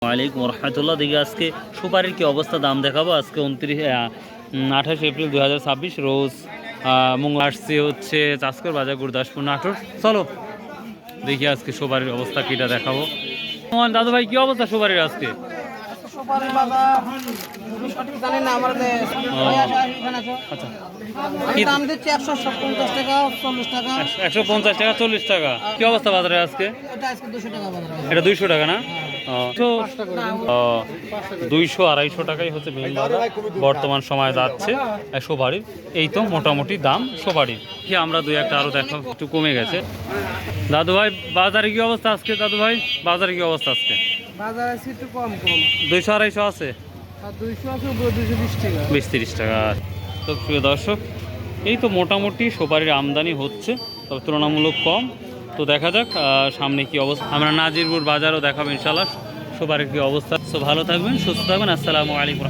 ওয়ালাইকুম রহমতুল্লাহ। দেখি আজকে সুপারির কি অবস্থা, দাম দেখাবো। আজকে 28 এপ্রিল 2026 রোজ মঙ্গল। আসছে হচ্ছে চাষকর বাজার, গুরদাসপুর, নাটোর। চলো দেখি আজকে সুপারির অবস্থা কিটা দেখাবো। তোমার দাদু ভাই কি অবস্থা সুপারির আজকে? আচ্ছা, দাম দিচ্ছে 150 টাকা, 40 টাকা, 150 টাকা, 40 টাকা। কি অবস্থা বাজারে আজকে? এটা আজকে 200 টাকা বাজার। এটা 200 টাকা না? 200-250 টাকাই হচ্ছে মেইন বাজার বর্তমান সময় যাচ্ছে সুপারির। এই তো মোটামুটি দাম সুপারির। কি আমরা দুই একটা আরো দেখো একটু কমে গেছে। দাদু ভাই বাজারে কি অবস্থা আজকে? দাদু ভাই বাজারে কি অবস্থা আজকে? বাজার আছে একটু কম 200-250 আছে, আর 200 আছে 220 টাকা, 20-30 টাকা। তো প্রিয় দর্শক, এই তো মোটামুটি সুপারির আমদানি হচ্ছে, তবে তুলনামূলক কম। তো দেখা যাক সামনে কি অবস্থা। আমরা নাজিরপুর বাজারও দেখাবো ইনশাল্লাহ সুপারির কি অবস্থা। তো ভালো থাকবেন, সুস্থ থাকবেন। আসসালামু আলাইকুম।